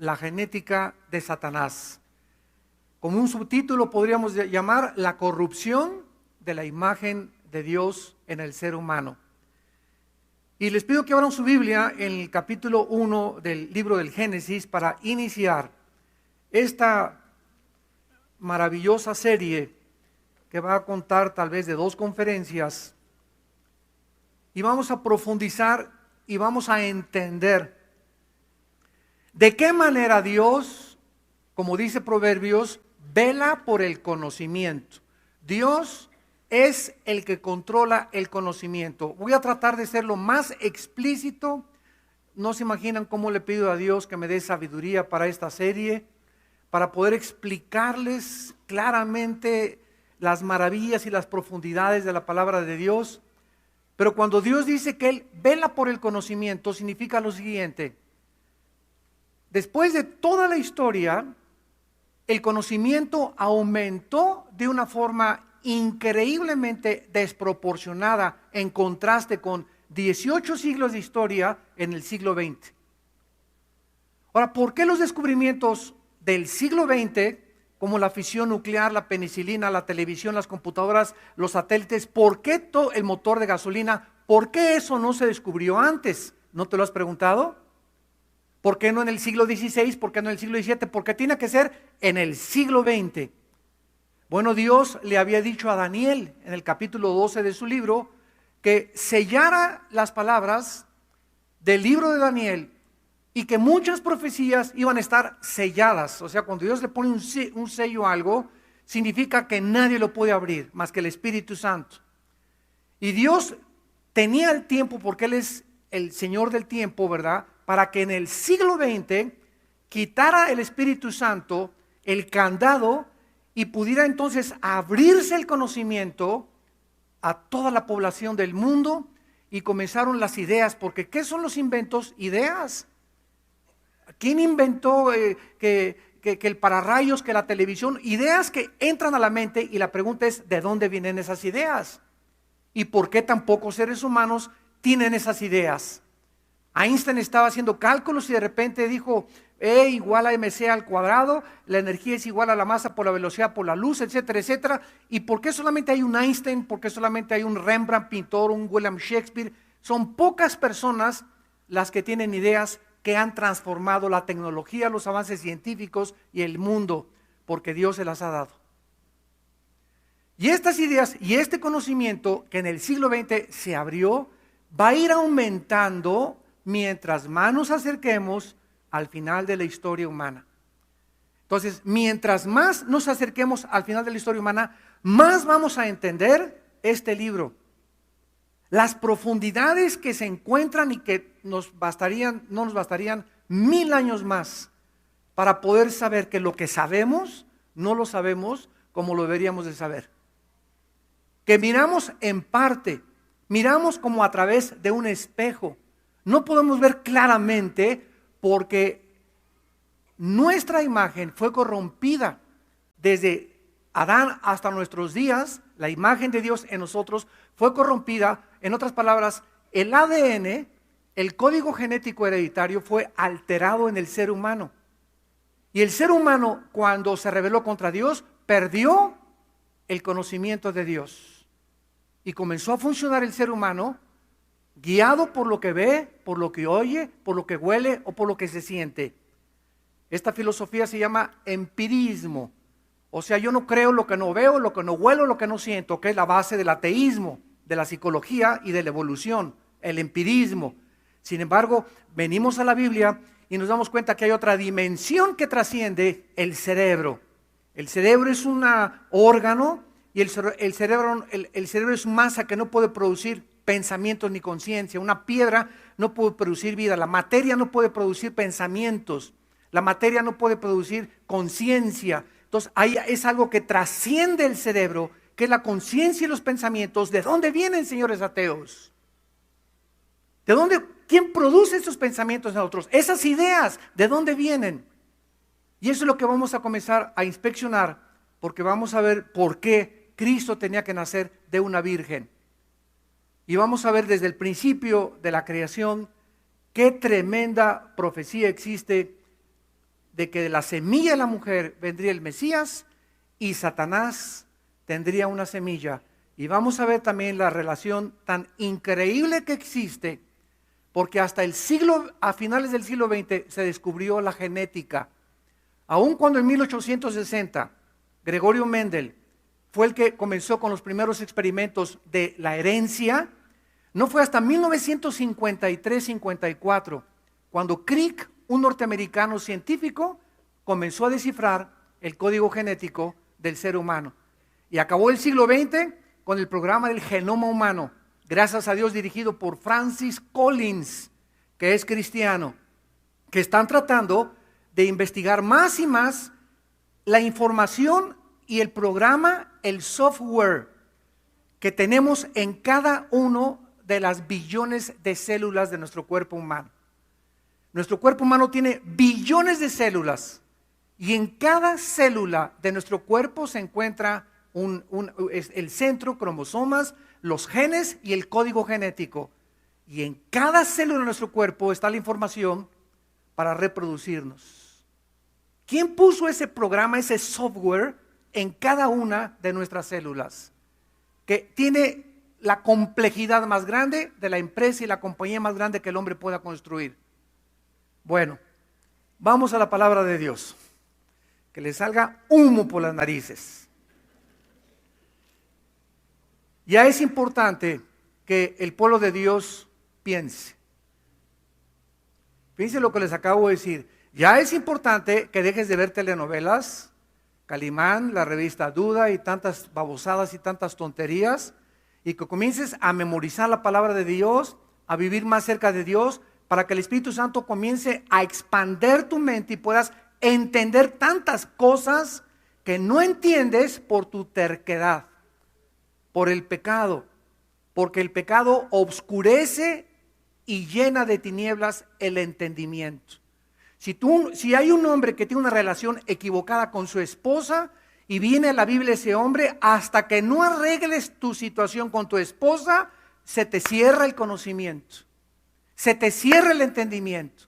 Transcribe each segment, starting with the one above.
la genética de Satanás. Como un subtítulo podríamos llamar la corrupción de la imagen de Dios en el ser humano. Y les pido que abran su Biblia en el capítulo 1 del libro del Génesis para iniciar esta maravillosa serie que va a contar tal vez de 2 conferencias. Y vamos a profundizar y vamos a entender de qué manera Dios, como dice Proverbios, vela por el conocimiento. Dios es el que controla el conocimiento. Voy a tratar de ser lo más explícito. No se imaginan cómo le pido a Dios que me dé sabiduría para esta serie, para poder explicarles claramente las maravillas y las profundidades de la palabra de Dios. Pero cuando Dios dice que Él vela por el conocimiento, significa lo siguiente: después de toda la historia, el conocimiento aumentó de una forma increíblemente desproporcionada en contraste con 18 siglos de historia en el siglo XX. Ahora, ¿por qué los descubrimientos del siglo XX, como la fisión nuclear, la penicilina, la televisión, las computadoras, los satélites, por qué todo el motor de gasolina, por qué eso no se descubrió antes? ¿No te lo has preguntado? ¿Por qué no en el siglo XVI? ¿Por qué no en el siglo XVII? ¿Por qué tiene que ser en el siglo XX? Bueno, Dios le había dicho a Daniel en el capítulo 12 de su libro que sellara las palabras del libro de Daniel y que muchas profecías iban a estar selladas. O sea, cuando Dios le pone un sello a algo, significa que nadie lo puede abrir más que el Espíritu Santo. Y Dios tenía el tiempo, porque Él es el Señor del tiempo, ¿verdad?, para que en el siglo XX quitara el Espíritu Santo el candado y pudiera entonces abrirse el conocimiento a toda la población del mundo, y comenzaron las ideas. Porque ¿qué son los inventos? Ideas. ¿Quién inventó que el pararrayos, que la televisión? Ideas que entran a la mente, y la pregunta es: ¿de dónde vienen esas ideas? ¿Y por qué tan pocos seres humanos tienen esas ideas? Einstein estaba haciendo cálculos y de repente dijo: E igual a mc al cuadrado, la energía es igual a la masa por la velocidad por la luz, etcétera, etcétera. ¿Y por qué solamente hay un Einstein? ¿Por qué solamente hay un Rembrandt pintor, un William Shakespeare? Son pocas personas las que tienen ideas que han transformado la tecnología, los avances científicos y el mundo, porque Dios se las ha dado. Y estas ideas y este conocimiento que en el siglo XX se abrió, va a ir aumentando mientras más nos acerquemos al final de la historia humana. Entonces, mientras más nos acerquemos al final de la historia humana, más vamos a entender este libro. Las profundidades que se encuentran y que no nos bastarían 1000 años más para poder saber que lo que sabemos, no lo sabemos como lo deberíamos de saber. Que miramos en parte, miramos como a través de un espejo. No podemos ver claramente porque nuestra imagen fue corrompida desde Adán hasta nuestros días. La imagen de Dios en nosotros fue corrompida. En otras palabras, el ADN, el código genético hereditario, fue alterado en el ser humano. Y el ser humano, cuando se rebeló contra Dios, perdió el conocimiento de Dios. Y comenzó a funcionar el ser humano guiado por lo que ve, por lo que oye, por lo que huele o por lo que se siente. Esta filosofía se llama empirismo. O sea, yo no creo lo que no veo, lo que no huelo, lo que no siento, que es la base del ateísmo, de la psicología y de la evolución, el empirismo. Sin embargo, venimos a la Biblia y nos damos cuenta que hay otra dimensión que trasciende el cerebro. El cerebro es un órgano y el cerebro es masa que no puede producir pensamientos ni conciencia. Una piedra no puede producir vida, la materia no puede producir pensamientos, la materia no puede producir conciencia. Entonces ahí es algo que trasciende el cerebro, que es la conciencia y los pensamientos. ¿De dónde vienen, señores ateos? ¿De dónde? ¿Quién produce esos pensamientos en nosotros? Esas ideas, ¿de dónde vienen? Y eso es lo que vamos a comenzar a inspeccionar, porque vamos a ver por qué Cristo tenía que nacer de una virgen. Y vamos a ver desde el principio de la creación qué tremenda profecía existe de que de la semilla de la mujer vendría el Mesías y Satanás tendría una semilla. Y vamos a ver también la relación tan increíble que existe, porque hasta a finales del siglo XX se descubrió la genética. Aun cuando en 1860 Gregorio Mendel fue el que comenzó con los primeros experimentos de la herencia, no fue hasta 1953-54 cuando Crick, un norteamericano científico, comenzó a descifrar el código genético del ser humano. Y acabó el siglo XX con el programa del genoma humano, gracias a Dios, dirigido por Francis Collins, que es cristiano, que están tratando de investigar más y más la información y el programa, el software que tenemos en cada uno de las billones de células de nuestro cuerpo humano. Nuestro cuerpo humano tiene billones de células y en cada célula de nuestro cuerpo se encuentra el centro, cromosomas, los genes y el código genético. Y en cada célula de nuestro cuerpo está la información para reproducirnos. ¿Quién puso ese programa, ese software en cada una de nuestras células? Que tiene la complejidad más grande de la empresa y la compañía más grande que el hombre pueda construir. Bueno, vamos a la palabra de Dios. Que le salga humo por las narices. Ya es importante que el pueblo de Dios piense. Fíjense lo que les acabo de decir. Ya es importante que dejes de ver telenovelas, Calimán, la revista Duda y tantas babosadas y tantas tonterías, y que comiences a memorizar la palabra de Dios, a vivir más cerca de Dios, para que el Espíritu Santo comience a expander tu mente y puedas entender tantas cosas que no entiendes por tu terquedad, por el pecado, porque el pecado obscurece y llena de tinieblas el entendimiento. Si hay un hombre que tiene una relación equivocada con su esposa y viene a la Biblia ese hombre, hasta que no arregles tu situación con tu esposa, se te cierra el conocimiento, se te cierra el entendimiento.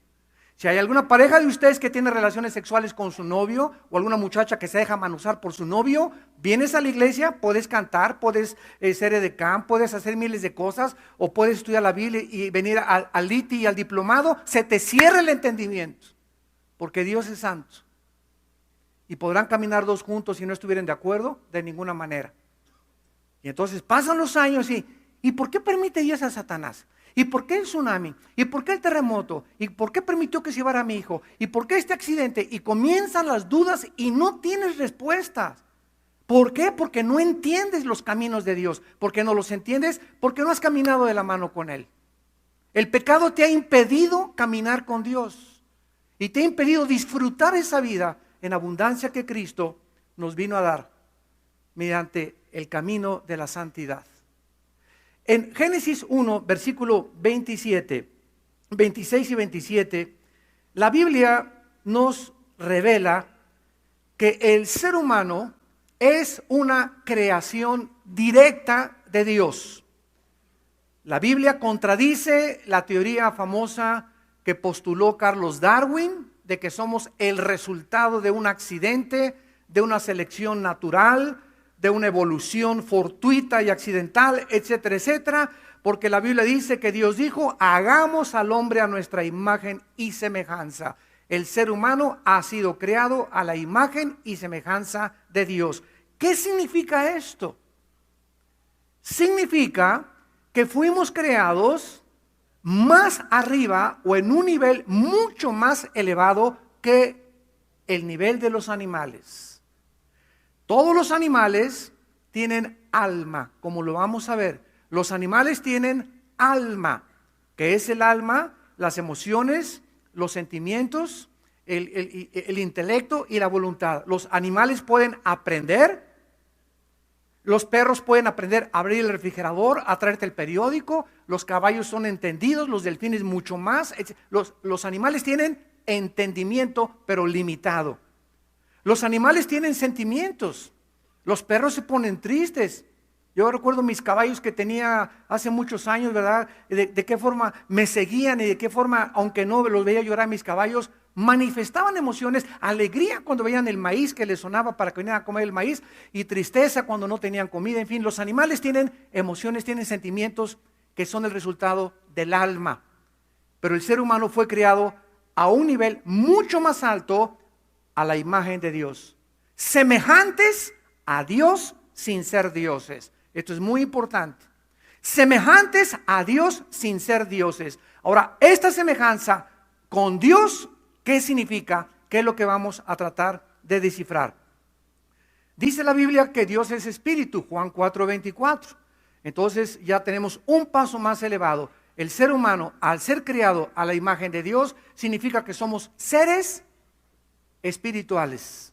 Si hay alguna pareja de ustedes que tiene relaciones sexuales con su novio o alguna muchacha que se deja manusar por su novio, vienes a la iglesia, puedes cantar, puedes ser edecán, puedes hacer miles de cosas o puedes estudiar la Biblia y venir al ITI y al diplomado, se te cierra el entendimiento porque Dios es santo y podrán caminar dos juntos si no estuvieran de acuerdo de ninguna manera. Y entonces pasan los años ¿y por qué permite Dios a Satanás? ¿Y por qué el tsunami? ¿Y por qué el terremoto? ¿Y por qué permitió que se llevara a mi hijo? ¿Y por qué este accidente? Y comienzan las dudas y no tienes respuestas. ¿Por qué? Porque no entiendes los caminos de Dios. ¿Por qué no los entiendes? Porque no has caminado de la mano con Él. El pecado te ha impedido caminar con Dios y te ha impedido disfrutar esa vida en abundancia que Cristo nos vino a dar mediante el camino de la santidad. En Génesis 1, versículo 27, 26 y 27, la Biblia nos revela que el ser humano es una creación directa de Dios. La Biblia contradice la teoría famosa que postuló Carlos Darwin, de que somos el resultado de un accidente, de una selección natural, de una evolución fortuita y accidental, etcétera, etcétera, porque la Biblia dice que Dios dijo, hagamos al hombre a nuestra imagen y semejanza. El ser humano ha sido creado a la imagen y semejanza de Dios. ¿Qué significa esto? Significa que fuimos creados más arriba o en un nivel mucho más elevado que el nivel de los animales. Todos los animales tienen alma, como lo vamos a ver. Los animales tienen alma, que es el alma, las emociones, los sentimientos, el intelecto y la voluntad. Los animales pueden aprender. Los perros pueden aprender a abrir el refrigerador, a traerte el periódico. Los caballos son entendidos, los delfines mucho más. Los animales tienen entendimiento, pero limitado. Los animales tienen sentimientos. Los perros se ponen tristes. Yo recuerdo mis caballos que tenía hace muchos años, ¿verdad? De qué forma me seguían y de qué forma, aunque no los veía llorar mis caballos, manifestaban emociones, alegría cuando veían el maíz que les sonaba para que vinieran a comer el maíz, y tristeza cuando no tenían comida. En fin, los animales tienen emociones, tienen sentimientos que son el resultado del alma. Pero el ser humano fue creado a un nivel mucho más alto, a la imagen de Dios, semejantes a Dios sin ser dioses. Esto es muy importante. Semejantes a Dios sin ser dioses. Ahora, esta semejanza con Dios, ¿qué significa? ¿Qué es lo que vamos a tratar de descifrar? Dice la Biblia que Dios es espíritu, Juan 4:24. Entonces ya tenemos un paso más elevado. El ser humano, al ser creado a la imagen de Dios, significa que somos seres espirituales.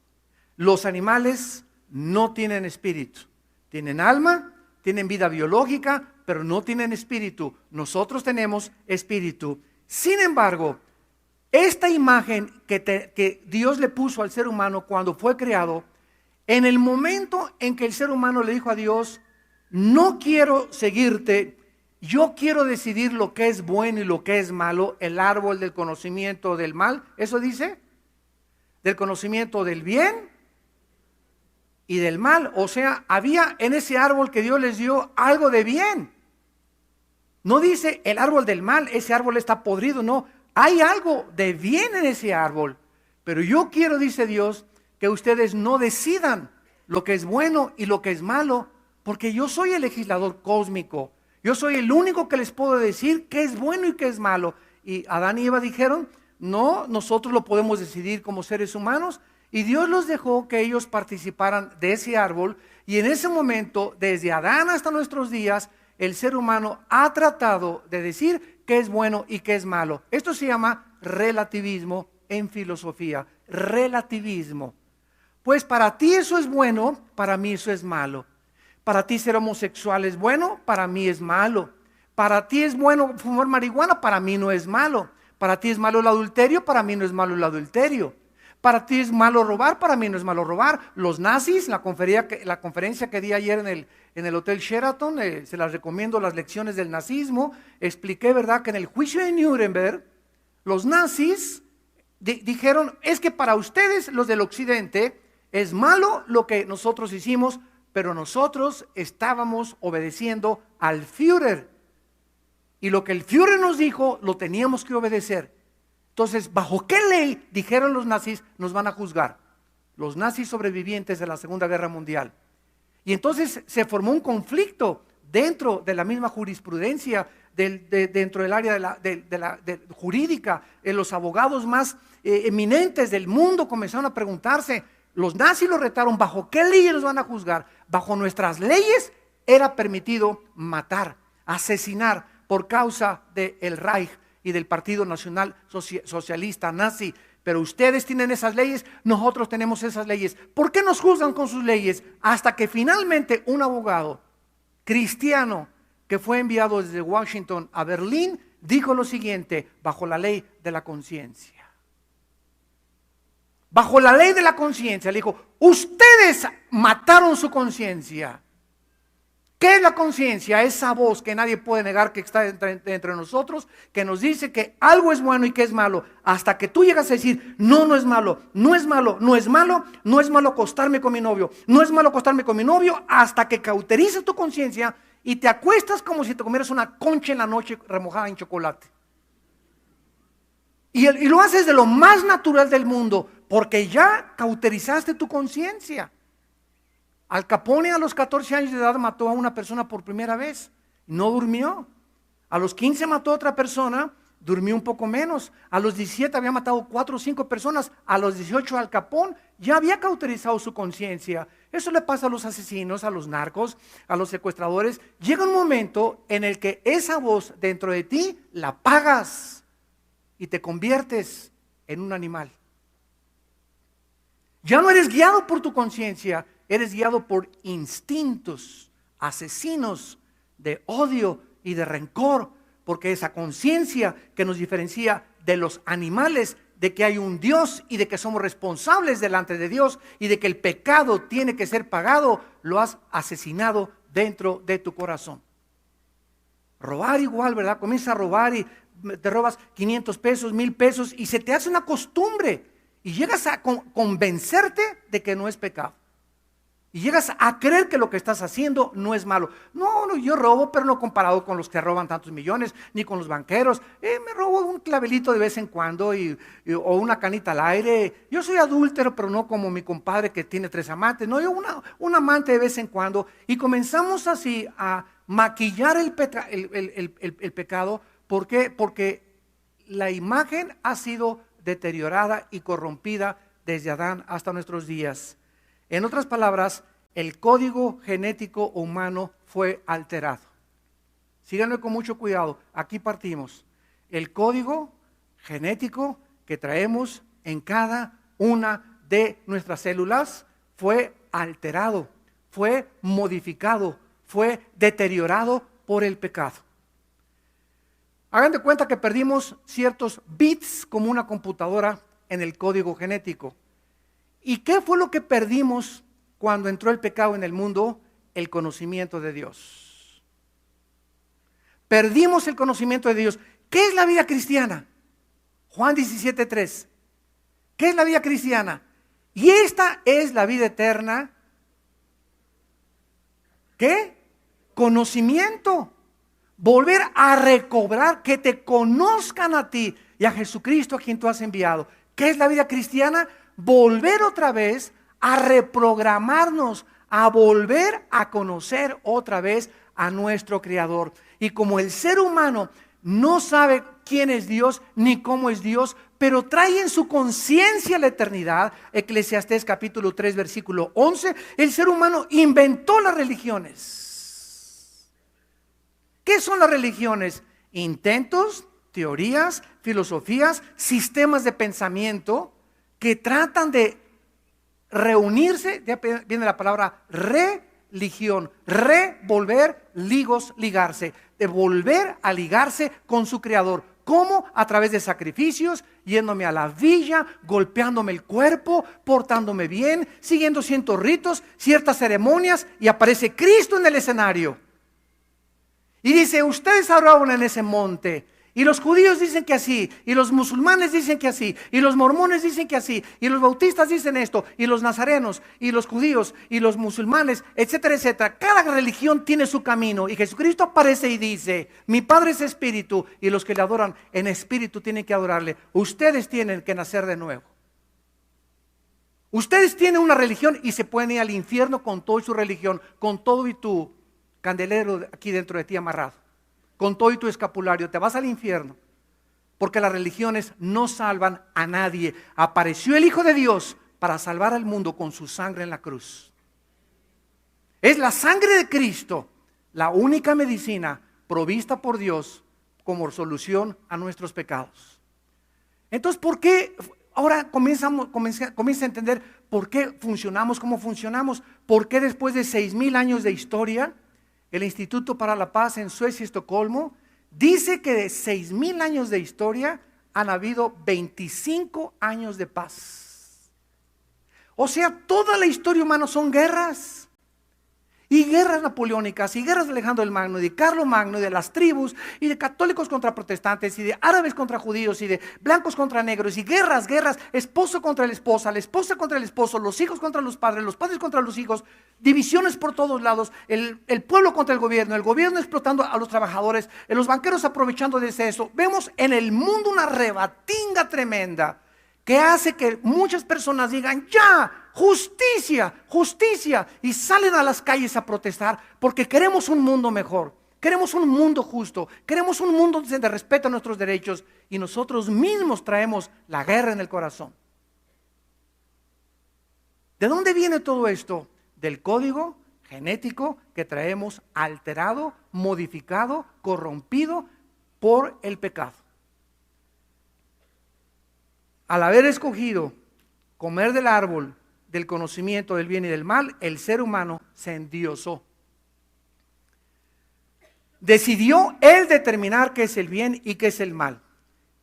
Los animales no tienen espíritu. Tienen alma, tienen vida biológica, pero no tienen espíritu. Nosotros tenemos espíritu. Sin embargo, esta imagen que Dios le puso al ser humano cuando fue creado, en el momento en que el ser humano le dijo a Dios, no quiero seguirte, yo quiero decidir lo que es bueno y lo que es malo, el árbol del conocimiento del mal, ¿eso dice? Del conocimiento del bien y del mal. O sea, había en ese árbol que Dios les dio algo de bien. No dice el árbol del mal, ese árbol está podrido, no. Hay algo de bien en ese árbol. Pero yo quiero, dice Dios, que ustedes no decidan lo que es bueno y lo que es malo, porque yo soy el legislador cósmico. Yo soy el único que les puedo decir qué es bueno y qué es malo. Y Adán y Eva dijeron, no, nosotros lo podemos decidir como seres humanos. Y Dios los dejó que ellos participaran de ese árbol. Y en ese momento, desde Adán hasta nuestros días, el ser humano ha tratado de decir qué es bueno y qué es malo. Esto se llama relativismo en filosofía. Relativismo. Pues para ti eso es bueno, para mí eso es malo. Para ti ser homosexual es bueno, para mí es malo. Para ti es bueno fumar marihuana, para mí no es malo. Para ti es malo el adulterio, para mí no es malo el adulterio. Para ti es malo robar, para mí no es malo robar. Los nazis, la conferencia que di ayer en el Hotel Sheraton, se las recomiendo, las lecciones del nazismo, expliqué, ¿verdad?, que en el juicio de Nuremberg, los nazis dijeron, es que para ustedes, los del occidente, es malo lo que nosotros hicimos, pero nosotros estábamos obedeciendo al Führer. Y lo que el Führer nos dijo, lo teníamos que obedecer. Entonces, ¿bajo qué ley, dijeron los nazis, nos van a juzgar? Los nazis sobrevivientes de la Segunda Guerra Mundial. Y entonces se formó un conflicto dentro de la misma jurisprudencia, dentro del área jurídica. Los abogados más eminentes del mundo comenzaron a preguntarse, los nazis los retaron, ¿bajo qué leyes nos van a juzgar? Bajo nuestras leyes era permitido matar, asesinar por causa del Reich y del Partido Nacional Socialista nazi. Pero ustedes tienen esas leyes, nosotros tenemos esas leyes. ¿Por qué nos juzgan con sus leyes? Hasta que finalmente un abogado cristiano que fue enviado desde Washington a Berlín dijo lo siguiente, bajo la ley de la conciencia. Bajo la ley de la conciencia, le dijo, ustedes mataron su conciencia. ¿Qué es la conciencia? Esa voz que nadie puede negar que está entre nosotros, que nos dice que algo es bueno y que es malo, hasta que tú llegas a decir, no, no es malo, no es malo, no es malo, no es malo acostarme con mi novio, no es malo acostarme con mi novio, hasta que cauterices tu conciencia y te acuestas como si te comieras una concha en la noche remojada en chocolate. Y lo haces de lo más natural del mundo, porque ya cauterizaste tu conciencia. Al Capone a los 14 años de edad mató a una persona por primera vez, no durmió. A los 15 mató a otra persona, durmió un poco menos. A los 17 había matado 4 o 5 personas. A los 18 Al Capone ya había cauterizado su conciencia. Eso le pasa a los asesinos, a los narcos, a los secuestradores. Llega un momento en el que esa voz dentro de ti la apagas y te conviertes en un animal. Ya no eres guiado por tu conciencia, eres guiado por instintos asesinos de odio y de rencor, porque esa conciencia que nos diferencia de los animales, de que hay un Dios y de que somos responsables delante de Dios y de que el pecado tiene que ser pagado, lo has asesinado dentro de tu corazón. Robar igual, ¿verdad? Comienza a robar y te robas 500 pesos, 1000 pesos y se te hace una costumbre y llegas a convencerte de que no es pecado. Y llegas a creer que lo que estás haciendo no es malo. No, yo robo, pero no comparado con los que roban tantos millones, ni con los banqueros. Me robo un clavelito de vez en cuando o una canita al aire. Yo soy adúltero, pero no como mi compadre que tiene 3 amantes. No, yo un amante de vez en cuando. Y comenzamos así a maquillar el pecado. ¿Por qué? Porque la imagen ha sido deteriorada y corrompida desde Adán hasta nuestros días. En otras palabras, el código genético humano fue alterado. Síganme con mucho cuidado, aquí partimos. El código genético que traemos en cada una de nuestras células fue alterado, fue modificado, fue deteriorado por el pecado. Hagan de cuenta que perdimos ciertos bits como una computadora en el código genético. ¿Y qué fue lo que perdimos cuando entró el pecado en el mundo? El conocimiento de Dios. Perdimos el conocimiento de Dios. ¿Qué es la vida cristiana? Juan 17:3. ¿Qué es la vida cristiana? Y esta es la vida eterna. ¿Qué? Conocimiento. Volver a recobrar, que te conozcan a ti y a Jesucristo a quien tú has enviado. ¿Qué es la vida cristiana? Volver otra vez a reprogramarnos, a volver a conocer otra vez a nuestro Creador. Y como el ser humano no sabe quién es Dios ni cómo es Dios, pero trae en su conciencia la eternidad, Eclesiastés capítulo 3 versículo 11, el ser humano inventó las religiones. ¿Qué son las religiones? Intentos, teorías, filosofías, sistemas de pensamiento que tratan de reunirse, ya viene la palabra religión, revolver, ligarse, de volver a ligarse con su Creador. ¿Cómo? A través de sacrificios, yéndome a la villa, golpeándome el cuerpo, portándome bien, siguiendo ciertos ritos, ciertas ceremonias, y aparece Cristo en el escenario. Y dice, ustedes adoraron en ese monte. Y los judíos dicen que así, y los musulmanes dicen que así, y los mormones dicen que así, y los bautistas dicen esto, y los nazarenos, y los judíos, y los musulmanes, etcétera, etcétera. Cada religión tiene su camino, y Jesucristo aparece y dice, mi Padre es espíritu, y los que le adoran en espíritu tienen que adorarle. Ustedes tienen que nacer de nuevo. Ustedes tienen una religión y se pueden ir al infierno con toda su religión, con todo y tu candelero aquí dentro de ti amarrado. Con todo y tu escapulario, te vas al infierno, porque las religiones no salvan a nadie. Apareció el Hijo de Dios para salvar al mundo con su sangre en la cruz. Es la sangre de Cristo la única medicina provista por Dios como solución a nuestros pecados. Entonces, ¿por qué? Ahora comienza a entender por qué funcionamos como funcionamos. ¿Por qué después de 6,000 años de historia, el Instituto para la Paz en Suecia y Estocolmo dice que de 6,000 años de historia han habido 25 años de paz? O sea, toda la historia humana son guerras. Y guerras napoleónicas, y guerras de Alejandro el Magno, y de Carlos Magno, y de las tribus, y de católicos contra protestantes, y de árabes contra judíos, y de blancos contra negros, y guerras, esposo contra la esposa contra el esposo, los hijos contra los padres contra los hijos, divisiones por todos lados, el pueblo contra el gobierno explotando a los trabajadores, los banqueros aprovechando de eso. Vemos en el mundo una rebatinga tremenda que hace que muchas personas digan, ya, justicia, justicia, y salen a las calles a protestar porque queremos un mundo mejor, queremos un mundo justo, queremos un mundo donde respeta nuestros derechos, y nosotros mismos traemos la guerra en el corazón. ¿De dónde viene todo esto? Del código genético que traemos alterado, modificado, corrompido por el pecado. Al haber escogido comer del árbol del conocimiento del bien y del mal, el ser humano se endiosó. Decidió él determinar qué es el bien y qué es el mal.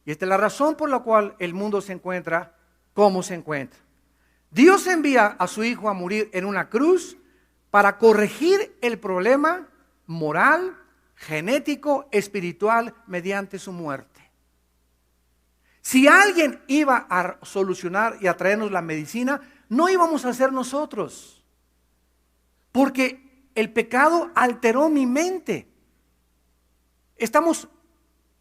Y esta es la razón por la cual el mundo se encuentra como se encuentra. Dios envía a su Hijo a morir en una cruz para corregir el problema moral, genético, espiritual mediante su muerte. Si alguien iba a solucionar y a traernos la medicina, no íbamos a ser nosotros, porque el pecado alteró mi mente. Estamos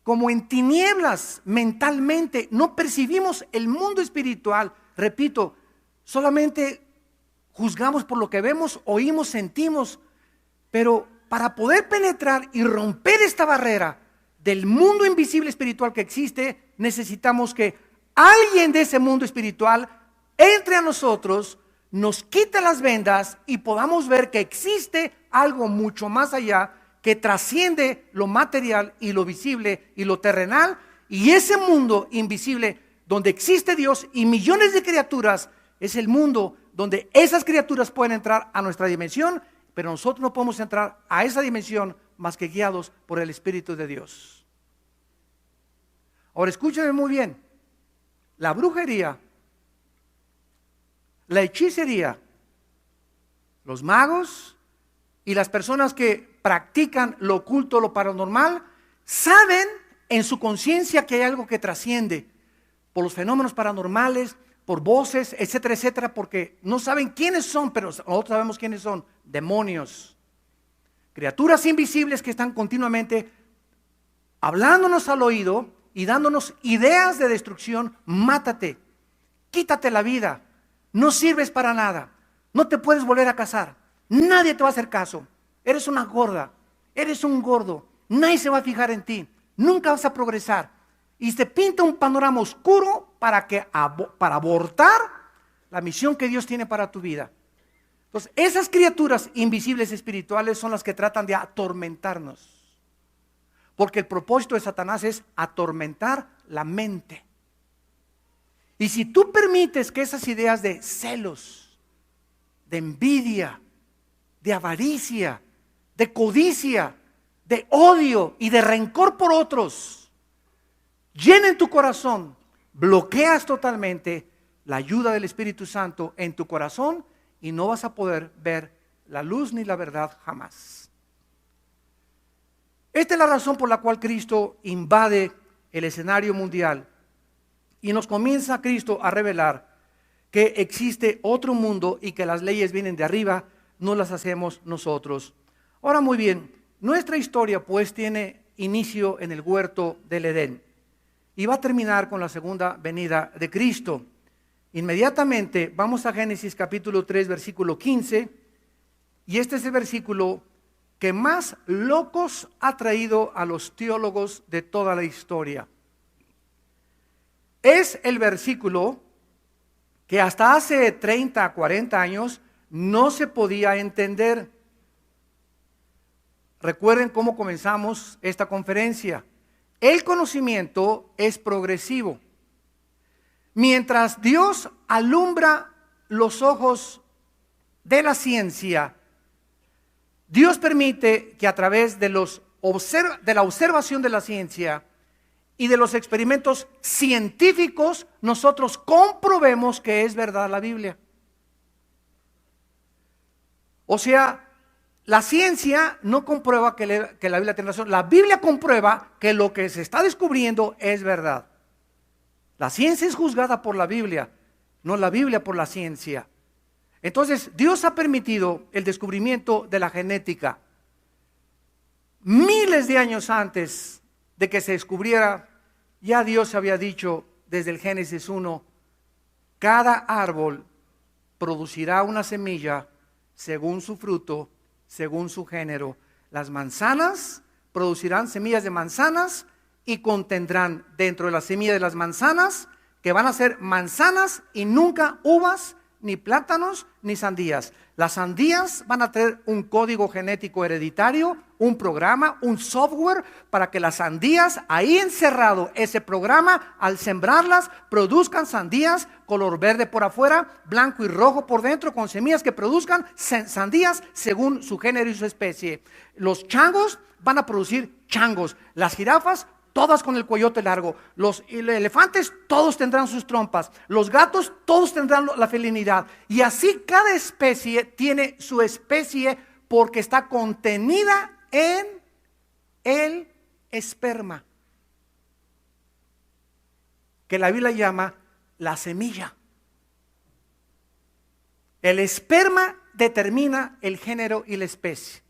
como en tinieblas mentalmente, no percibimos el mundo espiritual. Repito, solamente juzgamos por lo que vemos, oímos, sentimos, pero para poder penetrar y romper esta barrera del mundo invisible espiritual que existe, necesitamos que alguien de ese mundo espiritual entre a nosotros, nos quite las vendas y podamos ver que existe algo mucho más allá que trasciende lo material y lo visible y lo terrenal, y ese mundo invisible donde existe Dios y millones de criaturas es el mundo donde esas criaturas pueden entrar a nuestra dimensión, pero nosotros no podemos entrar a esa dimensión más que guiados por el Espíritu de Dios. Ahora escúchame muy bien, la brujería, la hechicería, los magos y las personas que practican lo oculto, lo paranormal, saben en su conciencia que hay algo que trasciende por los fenómenos paranormales, por voces, etcétera, etcétera, porque no saben quiénes son, pero nosotros sabemos quiénes son: demonios, criaturas invisibles que están continuamente hablándonos al oído y dándonos ideas de destrucción. Mátate, quítate la vida, no sirves para nada, no te puedes volver a casar, nadie te va a hacer caso, eres una gorda, eres un gordo, nadie se va a fijar en ti, nunca vas a progresar. Y se pinta un panorama oscuro para abortar la misión que Dios tiene para tu vida. Entonces, esas criaturas invisibles espirituales son las que tratan de atormentarnos, porque el propósito de Satanás es atormentar la mente. Y si tú permites que esas ideas de celos, de envidia, de avaricia, de codicia, de odio y de rencor por otros llenen tu corazón, bloqueas totalmente la ayuda del Espíritu Santo en tu corazón y no vas a poder ver la luz ni la verdad jamás. Esta es la razón por la cual Cristo invade el escenario mundial y nos comienza Cristo a revelar que existe otro mundo y que las leyes vienen de arriba, no las hacemos nosotros. Ahora, muy bien, nuestra historia pues tiene inicio en el huerto del Edén y va a terminar con la segunda venida de Cristo. Inmediatamente vamos a Génesis capítulo 3 versículo 15, y este es el versículo que más locos ha traído a los teólogos de toda la historia. Es el versículo que hasta hace 30, 40 años no se podía entender. Recuerden cómo comenzamos esta conferencia. El conocimiento es progresivo. Mientras Dios alumbra los ojos de la ciencia, Dios permite que a través de la observación de la ciencia y de los experimentos científicos nosotros comprobemos que es verdad la Biblia. O sea, la ciencia no comprueba que la Biblia tiene razón. La Biblia comprueba que lo que se está descubriendo es verdad. La ciencia es juzgada por la Biblia, no la Biblia por la ciencia. Entonces, Dios ha permitido el descubrimiento de la genética. Miles de años antes de que se descubriera, ya Dios había dicho desde el Génesis 1, cada árbol producirá una semilla según su fruto, según su género. Las manzanas producirán semillas de manzanas y contendrán dentro de la semilla de las manzanas, que van a ser manzanas y nunca uvas, ni plátanos, ni sandías. Las sandías van a tener un código genético hereditario, un programa, un software para que las sandías, ahí encerrado ese programa, al sembrarlas, produzcan sandías color verde por afuera, blanco y rojo por dentro, con semillas que produzcan sandías según su género y su especie. Los changos van a producir changos, las jirafas todas con el cuellote largo, los elefantes todos tendrán sus trompas, los gatos todos tendrán la felinidad, y así cada especie tiene su especie porque está contenida en el esperma. que la Biblia llama la semilla. El esperma determina el género y la especie.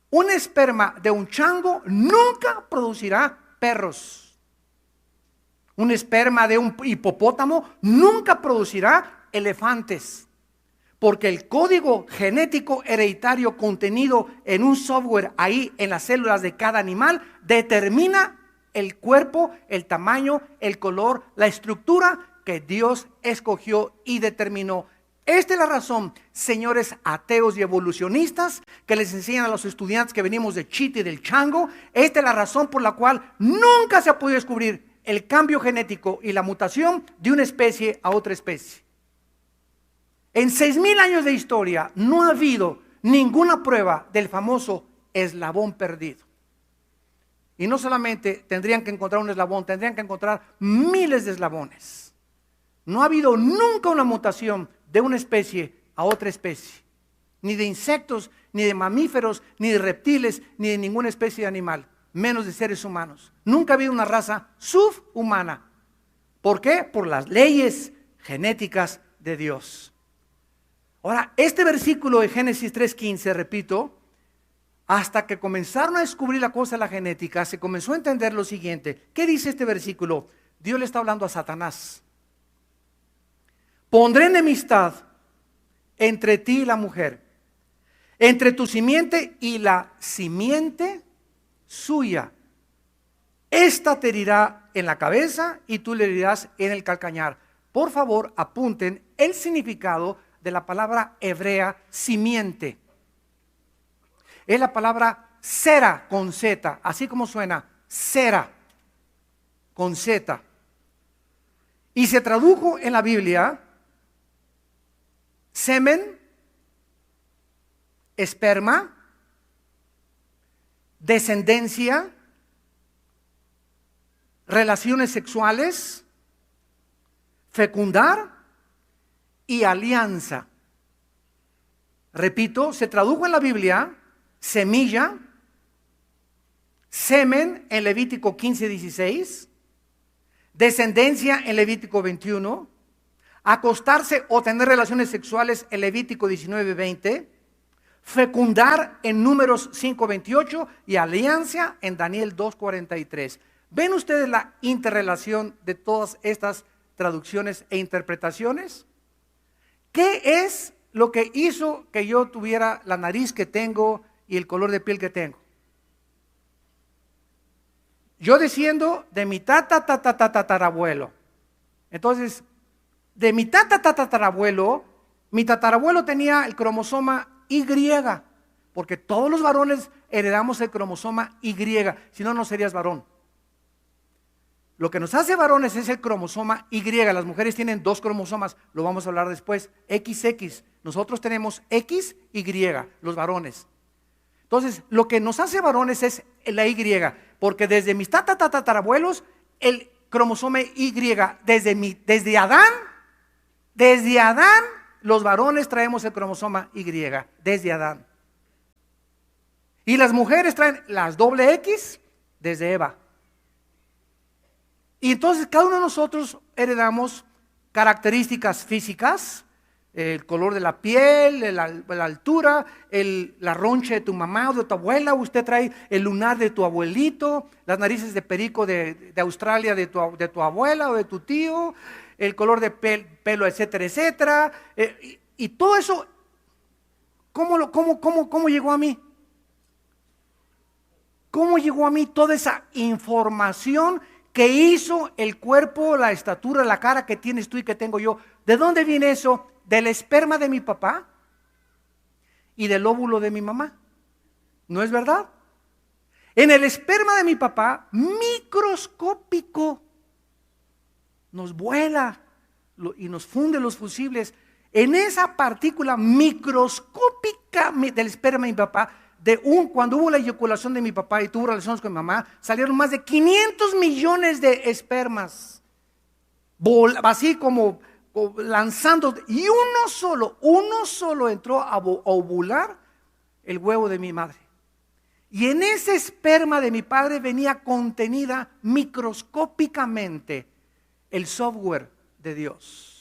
Un esperma de un chango nunca producirá perros. Un esperma de un hipopótamo nunca producirá elefantes. Porque el código genético hereditario contenido en un software ahí en las células de cada animal determina el cuerpo, el tamaño, el color, la estructura que Dios escogió y determinó. Esta es la razón, señores ateos y evolucionistas, que les enseñan a los estudiantes que venimos de Chita y del chango. Esta es la razón por la cual nunca se ha podido descubrir el cambio genético y la mutación de una especie a otra especie. En 6,000 años de historia no ha habido ninguna prueba del famoso eslabón perdido. Y no solamente tendrían que encontrar un eslabón, tendrían que encontrar miles de eslabones. No ha habido nunca una mutación de una especie a otra especie. Ni de insectos, ni de mamíferos, ni de reptiles, ni de ninguna especie de animal. Menos de seres humanos. Nunca ha habido una raza subhumana. ¿Por qué? Por las leyes genéticas de Dios. Ahora, este versículo de Génesis 3:15, repito, hasta que comenzaron a descubrir la cosa de la genética, se comenzó a entender lo siguiente. ¿Qué dice este versículo? Dios le está hablando a Satanás. Pondré enemistad entre ti y la mujer, entre tu simiente y la simiente suya. Esta te herirá en la cabeza y tú le herirás en el calcañar. Por favor, apunten el significado de la palabra hebrea simiente. Es la palabra sera con Z, así como suena, sera con Z. Y se tradujo en la Biblia semen, esperma, descendencia, relaciones sexuales, fecundar y alianza. Repito, se tradujo en la Biblia semilla, semen en Levítico 15:16, descendencia en Levítico 21, acostarse o tener relaciones sexuales en Levítico 19:20, fecundar en Números 5:28 y alianza en Daniel 2:43. ¿Ven ustedes la interrelación de todas estas traducciones e interpretaciones? ¿Qué es lo que hizo que yo tuviera la nariz que tengo y el color de piel que tengo? Yo desciendo de mi tatarabuelo. Entonces, de mi tatarabuelo, mi tatarabuelo tenía el cromosoma Y, porque todos los varones heredamos el cromosoma Y, si no, no serías varón. Lo que nos hace varones es el cromosoma Y. Las mujeres tienen 2 cromosomas, lo vamos a hablar después, XX. Nosotros tenemos XY, los varones. Entonces, lo que nos hace varones es la Y, porque desde mis tatarabuelos, el cromosoma Y, desde Adán, los varones traemos el cromosoma Y, desde Adán. Y las mujeres traen las doble X desde Eva. Y entonces cada uno de nosotros heredamos características físicas, el color de la piel, la altura, la roncha de tu mamá o de tu abuela. Usted trae el lunar de tu abuelito, las narices de perico de Australia de tu abuela o de tu tío, el color de pelo, etcétera, etcétera. Y todo eso, ¿cómo llegó a mí? ¿Cómo llegó a mí toda esa información que hizo el cuerpo, la estatura, la cara que tienes tú y que tengo yo? ¿De dónde viene eso? Del esperma de mi papá y del óvulo de mi mamá. ¿No es verdad? En el esperma de mi papá, microscópico, nos vuela y nos funde los fusibles. En esa partícula microscópica del esperma de mi papá, cuando hubo la eyaculación de mi papá y tuvo relaciones con mi mamá, salieron más de 500 millones de espermas, así como lanzando, y uno solo entró a ovular el huevo de mi madre. Y en ese esperma de mi padre venía contenida microscópicamente el software de Dios.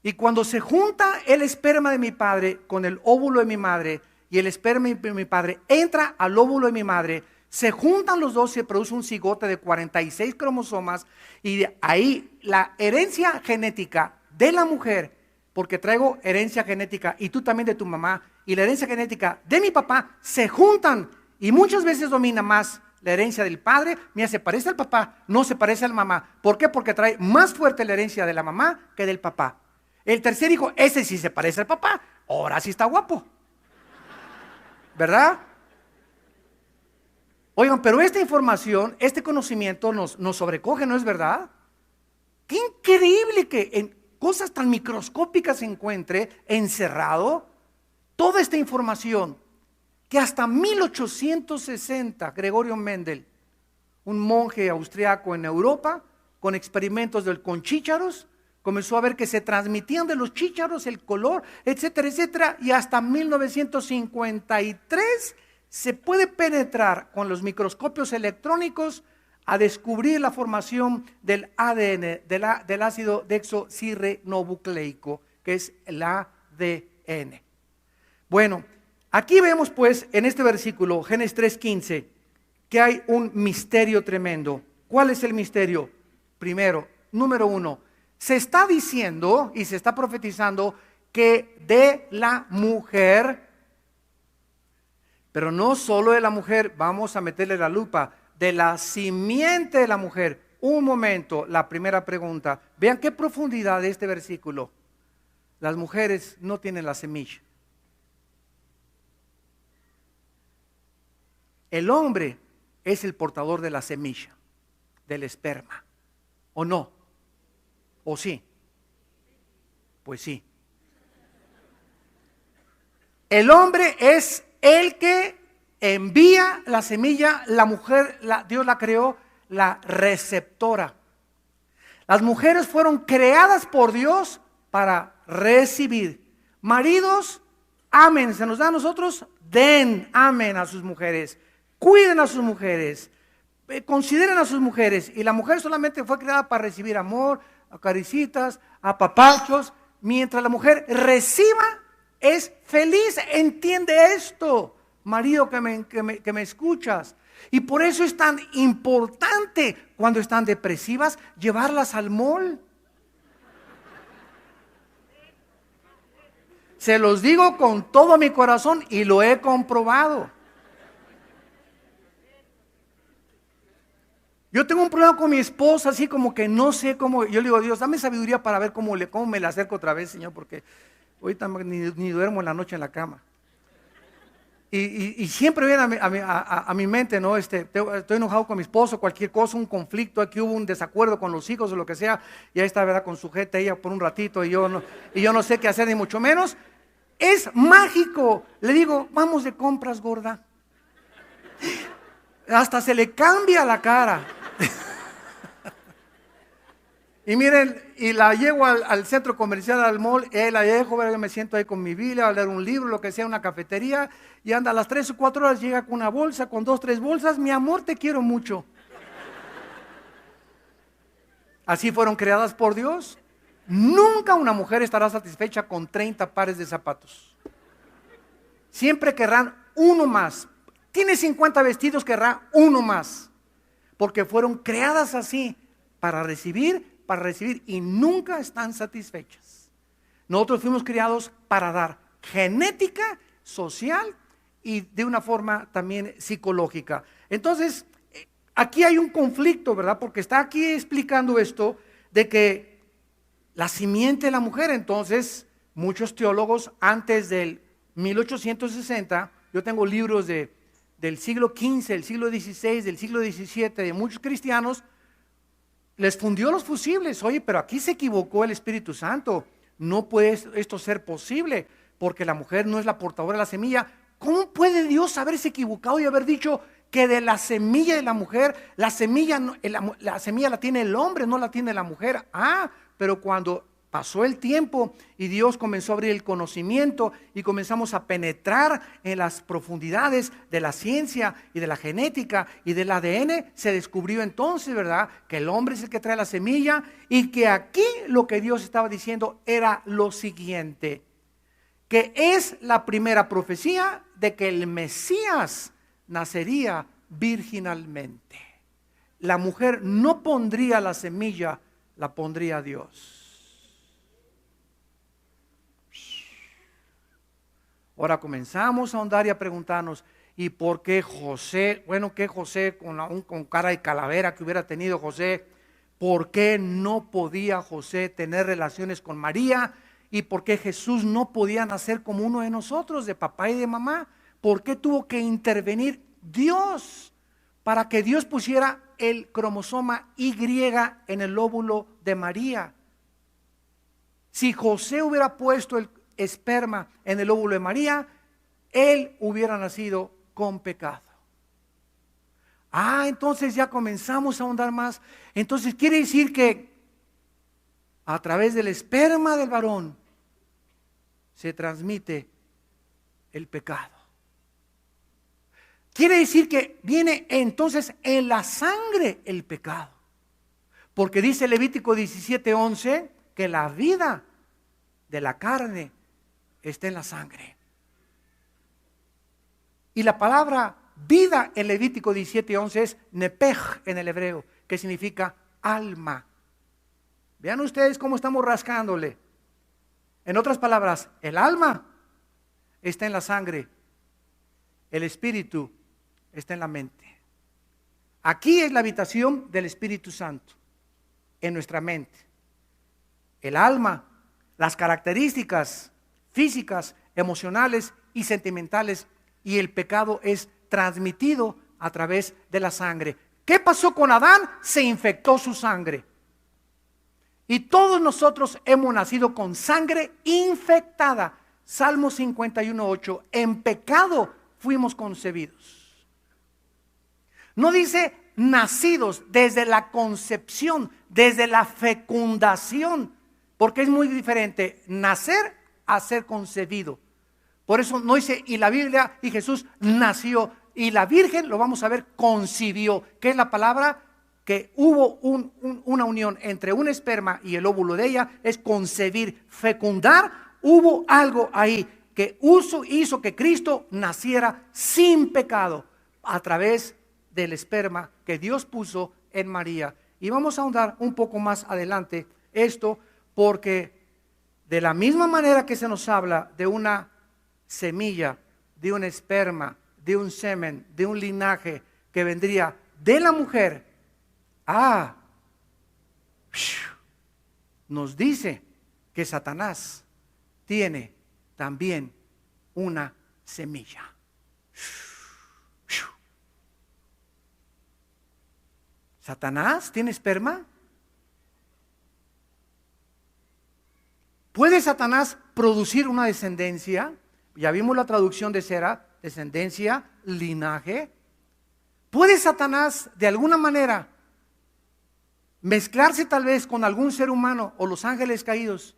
Y cuando se junta el esperma de mi padre con el óvulo de mi madre, y el esperma de mi padre entra al óvulo de mi madre, se juntan los dos y se produce un cigote de 46 cromosomas, y de ahí la herencia genética de la mujer, porque traigo herencia genética y tú también de tu mamá, y la herencia genética de mi papá se juntan, y muchas veces domina más la herencia del padre. Mira, se parece al papá, no se parece a la mamá. ¿Por qué? Porque trae más fuerte la herencia de la mamá que del papá. El tercer hijo, ese sí se parece al papá, ahora sí está guapo, ¿verdad? Oigan, pero esta información, este conocimiento nos sobrecoge, ¿no es verdad? Qué increíble que en cosas tan microscópicas se encuentre encerrado toda esta información, que hasta 1860 Gregorio Mendel, un monje austriaco en Europa, con experimentos con chícharos, comenzó a ver que se transmitían de los chícharos el color, etcétera, etcétera, y hasta 1953 se puede penetrar con los microscopios electrónicos a descubrir la formación del ADN, del ácido desoxirribonucleico, que es el ADN. Bueno, aquí vemos pues en este versículo, Génesis 3:15, que hay un misterio tremendo. ¿Cuál es el misterio? Primero, número uno, se está diciendo y se está profetizando que de la mujer, pero no solo de la mujer, vamos a meterle la lupa, de la simiente de la mujer. Un momento, la primera pregunta. Vean qué profundidad de este versículo. Las mujeres no tienen la semilla. El hombre es el portador de la semilla, del esperma. ¿O no? ¿O sí? Pues sí. El hombre es el que envía la semilla, la mujer, Dios la creó, la receptora. Las mujeres fueron creadas por Dios para recibir. Maridos, amen, se nos da a nosotros, den, amen a sus mujeres, cuiden a sus mujeres, consideren a sus mujeres. Y la mujer solamente fue creada para recibir amor, a caricitas, a papachos. Mientras la mujer reciba, es feliz. Entiende esto, marido que me escuchas. Y por eso es tan importante cuando están depresivas llevarlas al mall. Se los digo con todo mi corazón y lo he comprobado. Yo tengo un problema con mi esposa, así como que no sé cómo. Yo le digo, Dios, dame sabiduría para ver cómo me la acerco otra vez, Señor, porque ahorita ni duermo en la noche en la cama. Y siempre viene a mi mente, ¿no? Estoy enojado con mi esposo, cualquier cosa, un conflicto, aquí hubo un desacuerdo con los hijos o lo que sea, y ahí está, ¿verdad? Con sujeta ella por un ratito y yo no sé qué hacer, ni mucho menos. Es mágico. Le digo, vamos de compras, gorda. Hasta se le cambia la cara. Y miren, y la llevo al centro comercial, al mall, la dejo, yo me siento ahí con mi Biblia, a leer un libro, lo que sea, una cafetería, y anda a las 3 o 4 horas, llega con una bolsa, con 2, 3 bolsas, mi amor, te quiero mucho. Así fueron creadas por Dios. Nunca una mujer estará satisfecha con 30 pares de zapatos. Siempre querrán uno más. Tiene 50 vestidos, querrá uno más. Porque fueron creadas así, para recibir y nunca están satisfechas. Nosotros fuimos criados para dar genética, social y de una forma también psicológica. Entonces, aquí hay un conflicto, ¿verdad? Porque está aquí explicando esto de que la simiente de la mujer. Entonces, muchos teólogos antes del 1860, yo tengo libros del siglo XV, del siglo XVI, del siglo XVII, de muchos cristianos, les fundió los fusibles. Oye, pero aquí se equivocó el Espíritu Santo. No puede esto ser posible, porque la mujer no es la portadora de la semilla. ¿Cómo puede Dios haberse equivocado y haber dicho que de la semilla de la mujer, la semilla la tiene el hombre, no la tiene la mujer? Pero cuando pasó el tiempo y Dios comenzó a abrir el conocimiento y comenzamos a penetrar en las profundidades de la ciencia y de la genética y del ADN. Se descubrió entonces, ¿verdad?, que el hombre es el que trae la semilla y que aquí lo que Dios estaba diciendo era lo siguiente, que es la primera profecía de que el Mesías nacería virginalmente. La mujer no pondría la semilla, la pondría Dios. Ahora comenzamos a ahondar y a preguntarnos, ¿y por qué José? Bueno, que José con cara de calavera que hubiera tenido José, ¿por qué no podía José tener relaciones con María? ¿Y por qué Jesús no podía nacer como uno de nosotros, de papá y de mamá? ¿Por qué tuvo que intervenir Dios para que Dios pusiera el cromosoma Y en el óvulo de María? Si José hubiera puesto el esperma en el óvulo de María, él hubiera nacido con pecado. Entonces ya comenzamos a ahondar más. Entonces quiere decir que a través del esperma del varón se transmite el pecado. Quiere decir que viene entonces en la sangre el pecado. Porque dice Levítico 17:11 que la vida de la carne está en la sangre. Y la palabra vida en Levítico 17:11 es nepej en el hebreo, que significa alma. Vean ustedes cómo estamos rascándole. En otras palabras, el alma está en la sangre, el espíritu está en la mente. Aquí es la habitación del Espíritu Santo, en nuestra mente. El alma, las características físicas, emocionales y sentimentales, y el pecado es transmitido a través de la sangre. ¿Qué pasó con Adán? Se infectó su sangre. Y todos nosotros hemos nacido con sangre infectada. Salmo 51:8, en pecado fuimos concebidos. No dice nacidos, desde la concepción, desde la fecundación, porque es muy diferente nacer a ser concebido. Por eso no dice, y la Biblia, y Jesús nació, y la Virgen, lo vamos a ver, concibió, que es la palabra que hubo una unión entre un esperma y el óvulo de ella, es concebir, fecundar. Hubo algo ahí que hizo que Cristo naciera sin pecado a través del esperma que Dios puso en María. Y vamos a ahondar un poco más adelante esto, porque de la misma manera que se nos habla de una semilla, de un esperma, de un semen, de un linaje que vendría de la mujer, nos dice que Satanás tiene también una semilla. ¿Satanás tiene esperma? ¿Puede Satanás producir una descendencia? Ya vimos la traducción de Sera, descendencia, linaje. ¿Puede Satanás de alguna manera mezclarse tal vez con algún ser humano o los ángeles caídos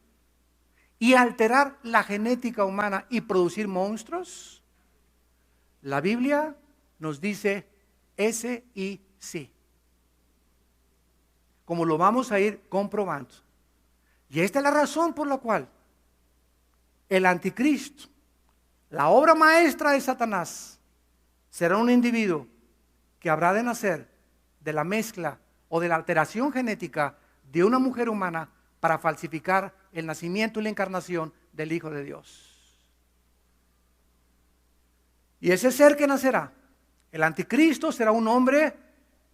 y alterar la genética humana y producir monstruos? La Biblia nos dice ese y sí, como lo vamos a ir comprobando. Y esta es la razón por la cual el anticristo, la obra maestra de Satanás, será un individuo que habrá de nacer de la mezcla o de la alteración genética de una mujer humana para falsificar el nacimiento y la encarnación del Hijo de Dios. Y ese ser que nacerá, el anticristo, será un hombre,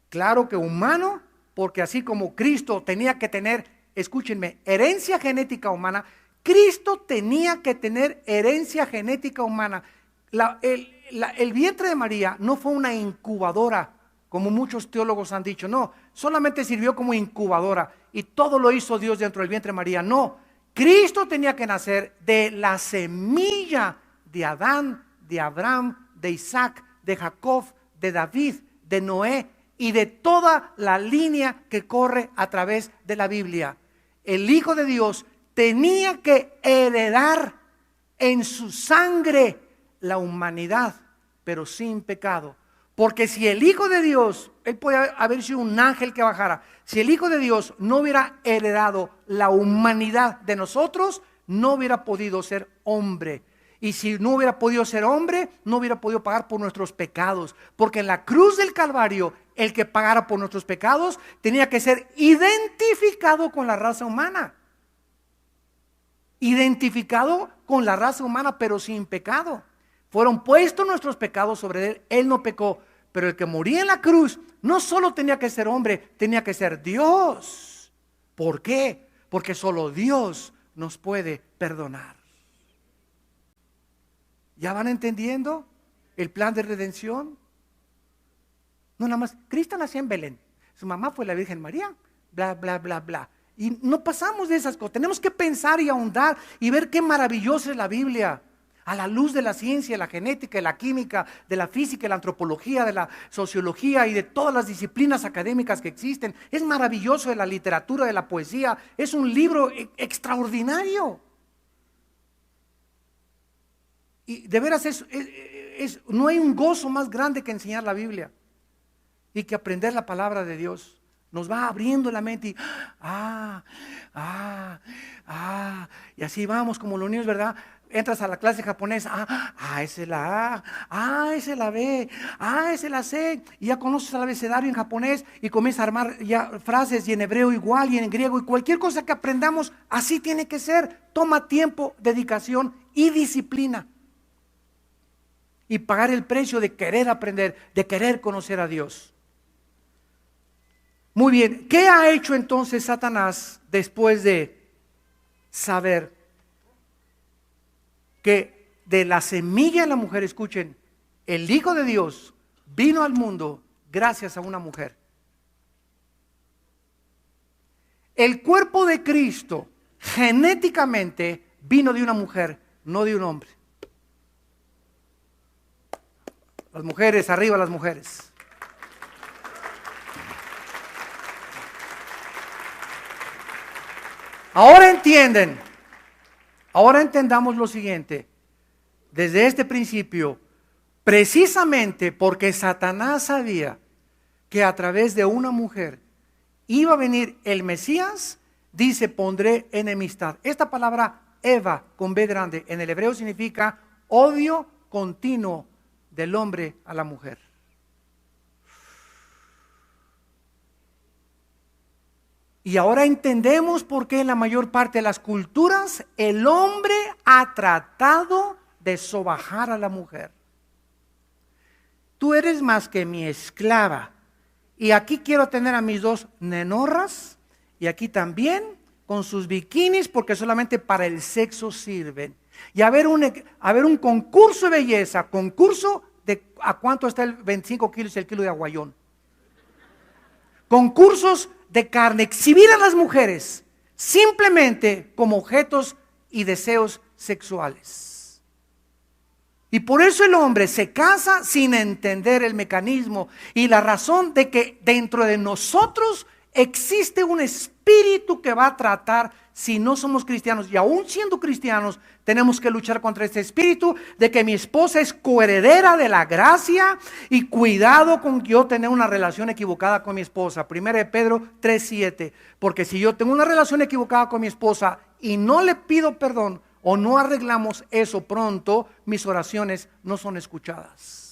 claro que humano, porque así como Cristo tenía que tener, escúchenme, herencia genética humana, Cristo tenía que tener herencia genética humana. El vientre de María no fue una incubadora, como muchos teólogos han dicho. No, solamente sirvió como incubadora y todo lo hizo Dios dentro del vientre de María. No, Cristo tenía que nacer de la semilla de Adán, de Abraham, de Isaac, de Jacob, de David, de Noé y de toda la línea que corre a través de la Biblia. El Hijo de Dios tenía que heredar en su sangre la humanidad, pero sin pecado. Porque si el Hijo de Dios, Él puede haber sido un ángel que bajara, si el Hijo de Dios no hubiera heredado la humanidad de nosotros, no hubiera podido ser hombre. Y si no hubiera podido ser hombre, no hubiera podido pagar por nuestros pecados. Porque en la cruz del Calvario, el que pagara por nuestros pecados tenía que ser identificado con la raza humana. Identificado con la raza humana, pero sin pecado. Fueron puestos nuestros pecados sobre Él. Él no pecó. Pero el que moría en la cruz no solo tenía que ser hombre, tenía que ser Dios. ¿Por qué? Porque solo Dios nos puede perdonar. ¿Ya van entendiendo el plan de redención? No nada más, Cristo nació en Belén, su mamá fue la Virgen María, bla, bla, bla, bla. Y no pasamos de esas cosas, tenemos que pensar y ahondar y ver qué maravillosa es la Biblia. A la luz de la ciencia, la genética, la química, de la física, la antropología, de la sociología y de todas las disciplinas académicas que existen. Es maravilloso, de la literatura, de la poesía. Es un libro extraordinario. Y de veras no hay un gozo más grande que enseñar la Biblia y que aprender la palabra de Dios. Nos va abriendo la mente y y así vamos como los niños, ¿verdad? Entras a la clase japonesa, esa es la A, esa es la B, esa es la C, y ya conoces el abecedario en japonés y comienzas a armar ya frases y en hebreo igual y en griego, y cualquier cosa que aprendamos así tiene que ser. Toma tiempo, dedicación y disciplina. Y pagar el precio de querer aprender, de querer conocer a Dios. Muy bien, ¿qué ha hecho entonces Satanás después de saber que de la semilla de la mujer, escuchen, el Hijo de Dios vino al mundo gracias a una mujer? El cuerpo de Cristo genéticamente vino de una mujer, no de un hombre. Las mujeres, arriba las mujeres. Ahora entienden, ahora entendamos lo siguiente. Desde este principio, precisamente porque Satanás sabía que a través de una mujer iba a venir el Mesías, dice, pondré enemistad. Esta palabra Eva con B grande en el hebreo significa odio continuo del hombre a la mujer. Y ahora entendemos por qué en la mayor parte de las culturas el hombre ha tratado de sobajar a la mujer. Tú eres más que mi esclava. Y aquí quiero tener a mis dos nenorras y aquí también con sus bikinis porque solamente para el sexo sirven. Y a ver un concurso de belleza, concurso de a cuánto está el 25 kilos y el kilo de aguayón. Concursos de carne, exhibir a las mujeres simplemente como objetos y deseos sexuales. Y por eso el hombre se casa sin entender el mecanismo y la razón de que dentro de nosotros existe un espíritu que va a tratar, si no somos cristianos y aún siendo cristianos, tenemos que luchar contra este espíritu de que mi esposa es coheredera de la gracia y cuidado con yo tener una relación equivocada con mi esposa. 1 Pedro 3:7, porque si yo tengo una relación equivocada con mi esposa y no le pido perdón o no arreglamos eso pronto, mis oraciones no son escuchadas.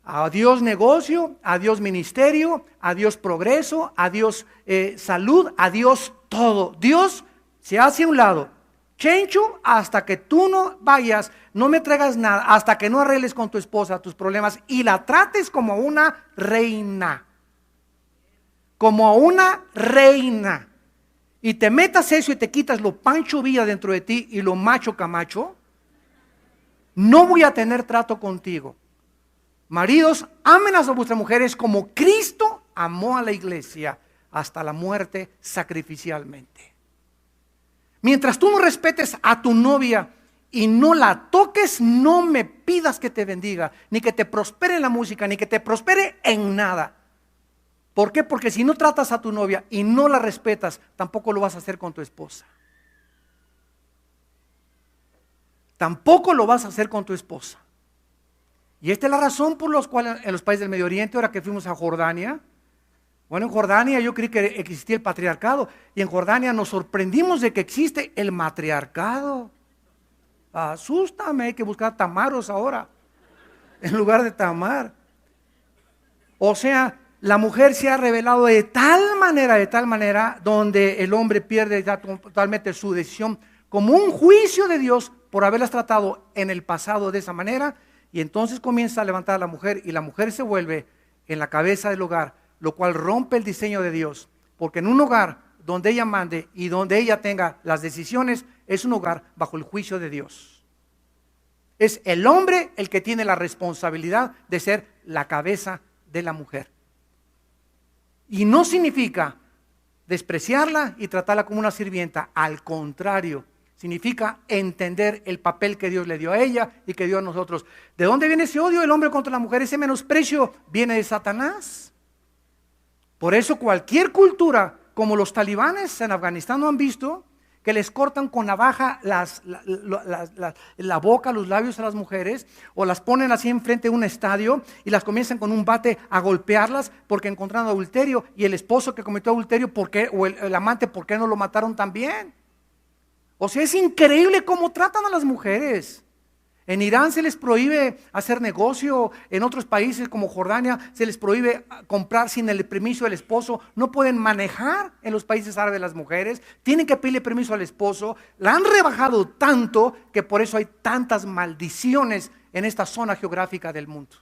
Adiós negocio, adiós ministerio, adiós progreso, adiós salud, adiós todo. Dios se hace a un lado. Chencho, hasta que tú no vayas, no me traigas nada, hasta que no arregles con tu esposa tus problemas y la trates como una reina. Como una reina. Y te metas eso y te quitas lo Pancho Villa dentro de ti y lo macho Camacho, no voy a tener trato contigo. Maridos, amen a vuestras mujeres como Cristo amó a la iglesia hasta la muerte sacrificialmente. Mientras tú no respetes a tu novia y no la toques, no me pidas que te bendiga, ni que te prospere en la música, ni que te prospere en nada. ¿Por qué? Porque si no tratas a tu novia y no la respetas, tampoco lo vas a hacer con tu esposa. Tampoco lo vas a hacer con tu esposa. Y esta es la razón por la cual en los países del Medio Oriente, ahora que fuimos a Jordania, bueno, en Jordania yo creí que existía el patriarcado, y en Jordania nos sorprendimos de que existe el matriarcado. Asústame, hay que buscar tamaros ahora, en lugar de Tamar. O sea, la mujer se ha revelado de tal manera, donde el hombre pierde ya totalmente su decisión, como un juicio de Dios por haberlas tratado en el pasado de esa manera, y entonces comienza a levantar a la mujer, y la mujer se vuelve en la cabeza del hogar, lo cual rompe el diseño de Dios, porque en un hogar donde ella mande y donde ella tenga las decisiones, es un hogar bajo el juicio de Dios. Es el hombre el que tiene la responsabilidad de ser la cabeza de la mujer. Y no significa despreciarla y tratarla como una sirvienta, al contrario, significa entender el papel que Dios le dio a ella y que dio a nosotros. ¿De dónde viene ese odio del hombre contra la mujer? Ese menosprecio viene de Satanás. Por eso cualquier cultura, como los talibanes en Afganistán, ¿no han visto? Que les cortan con navaja la boca, los labios a las mujeres, o las ponen así enfrente de un estadio y las comienzan con un bate a golpearlas porque encontraron adulterio, y el esposo que cometió adulterio, ¿por qué? O el amante, ¿por qué no lo mataron también? O sea, es increíble cómo tratan a las mujeres. En Irán se les prohíbe hacer negocio, en otros países como Jordania se les prohíbe comprar sin el permiso del esposo, no pueden manejar en los países árabes las mujeres, tienen que pedirle permiso al esposo, la han rebajado tanto que por eso hay tantas maldiciones en esta zona geográfica del mundo.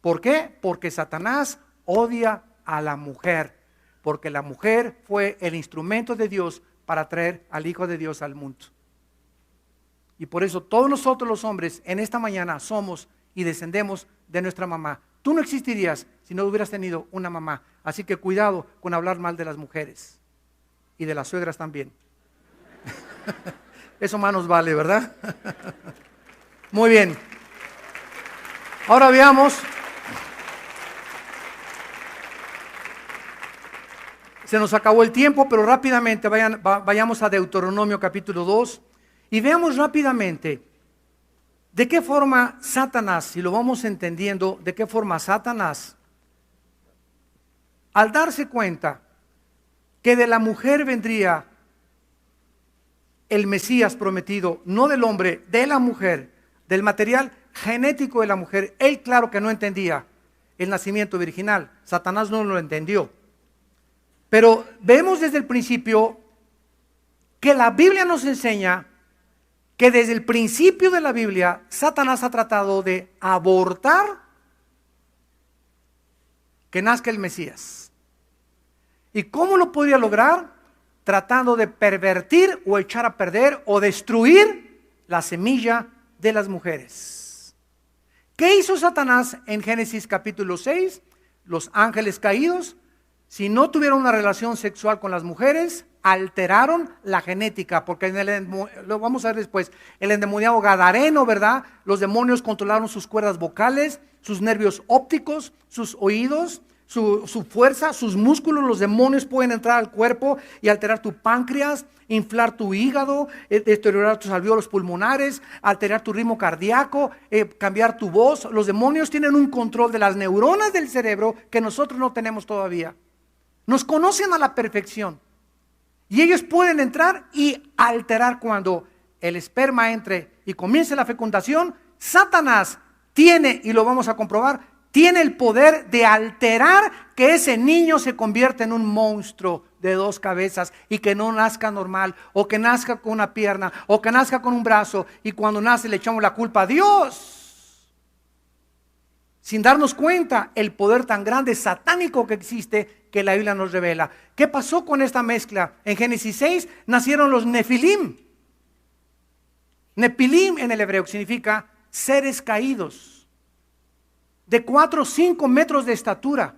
¿Por qué? Porque Satanás odia a la mujer, porque la mujer fue el instrumento de Dios para traer al Hijo de Dios al mundo. Y por eso todos nosotros los hombres en esta mañana somos y descendemos de nuestra mamá. Tú no existirías si no hubieras tenido una mamá. Así que cuidado con hablar mal de las mujeres y de las suegras también. Eso más nos vale, ¿verdad? Muy bien. Ahora veamos. Se nos acabó el tiempo, pero rápidamente vayamos a Deuteronomio capítulo 2. Y veamos rápidamente de qué forma Satanás, si lo vamos entendiendo, de qué forma Satanás, al darse cuenta que de la mujer vendría el Mesías prometido, no del hombre, de la mujer, del material genético de la mujer, él claro que no entendía el nacimiento virginal, Satanás no lo entendió. Pero vemos desde el principio que la Biblia nos enseña que desde el principio de la Biblia, Satanás ha tratado de abortar que nazca el Mesías. ¿Y cómo lo podría lograr? Tratando de pervertir o echar a perder o destruir la semilla de las mujeres. ¿Qué hizo Satanás en Génesis capítulo 6? Los ángeles caídos, si no tuvieron una relación sexual con las mujeres, alteraron la genética, porque lo vamos a ver después, el endemoniado gadareno, ¿verdad? Los demonios controlaron sus cuerdas vocales, sus nervios ópticos, sus oídos, su fuerza, sus músculos. Los demonios pueden entrar al cuerpo y alterar tu páncreas, inflar tu hígado, deteriorar tus alvéolos pulmonares, alterar tu ritmo cardíaco, cambiar tu voz. Los demonios tienen un control de las neuronas del cerebro que nosotros no tenemos todavía. Nos conocen a la perfección. Y ellos pueden entrar y alterar cuando el esperma entre y comience la fecundación. Satanás tiene, y lo vamos a comprobar, tiene el poder de alterar que ese niño se convierta en un monstruo de 2 cabezas y que no nazca normal, o que nazca con una pierna, o que nazca con un brazo, y cuando nace le echamos la culpa a Dios. Sin darnos cuenta el poder tan grande satánico que existe, que la Biblia nos revela. ¿Qué pasó con esta mezcla? En Génesis 6 nacieron los Nefilim. Nefilim en el hebreo significa seres caídos, de 4 o 5 metros de estatura,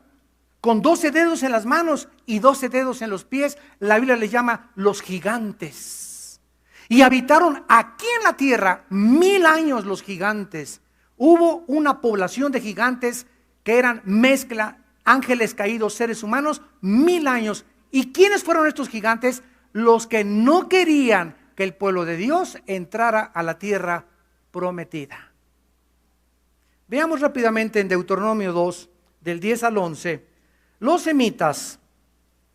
con 12 dedos en las manos y 12 dedos en los pies. La Biblia les llama los gigantes. Y habitaron aquí en la tierra 1000 años los gigantes. Hubo una población de gigantes que eran mezcla ángeles caídos, seres humanos, 1000 años. ¿Y quiénes fueron estos gigantes? Los que no querían que el pueblo de Dios entrara a la tierra prometida. Veamos rápidamente en Deuteronomio 2, del 10 al 11. Los semitas,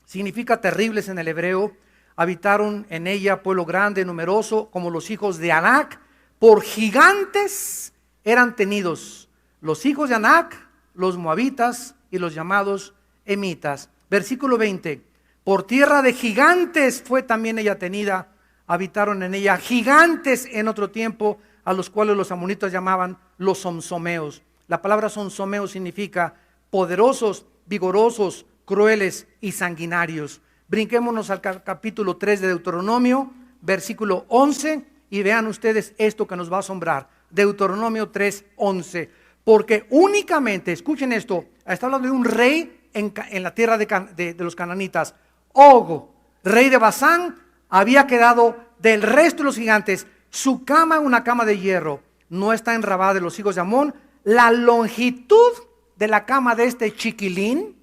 significa terribles en el hebreo, habitaron en ella pueblo grande, numeroso, como los hijos de Anac. Por gigantes eran tenidos los hijos de Anac, los moabitas y los llamados emitas. Versículo 20. Por tierra de gigantes fue también ella tenida, habitaron en ella gigantes en otro tiempo, a los cuales los amonitas llamaban los somsomeos. La palabra somsomeo significa poderosos, vigorosos, crueles y sanguinarios. Brinquémonos al capítulo 3 de Deuteronomio, versículo 11, y vean ustedes esto que nos va a asombrar. Deuteronomio 3, 11. Porque únicamente, escuchen esto, está hablando de un rey en la tierra de los cananitas. Og, rey de Basán, había quedado del resto de los gigantes. Su cama, una cama de hierro, no está en Rabá de los hijos de Amón. La longitud de la cama de este chiquilín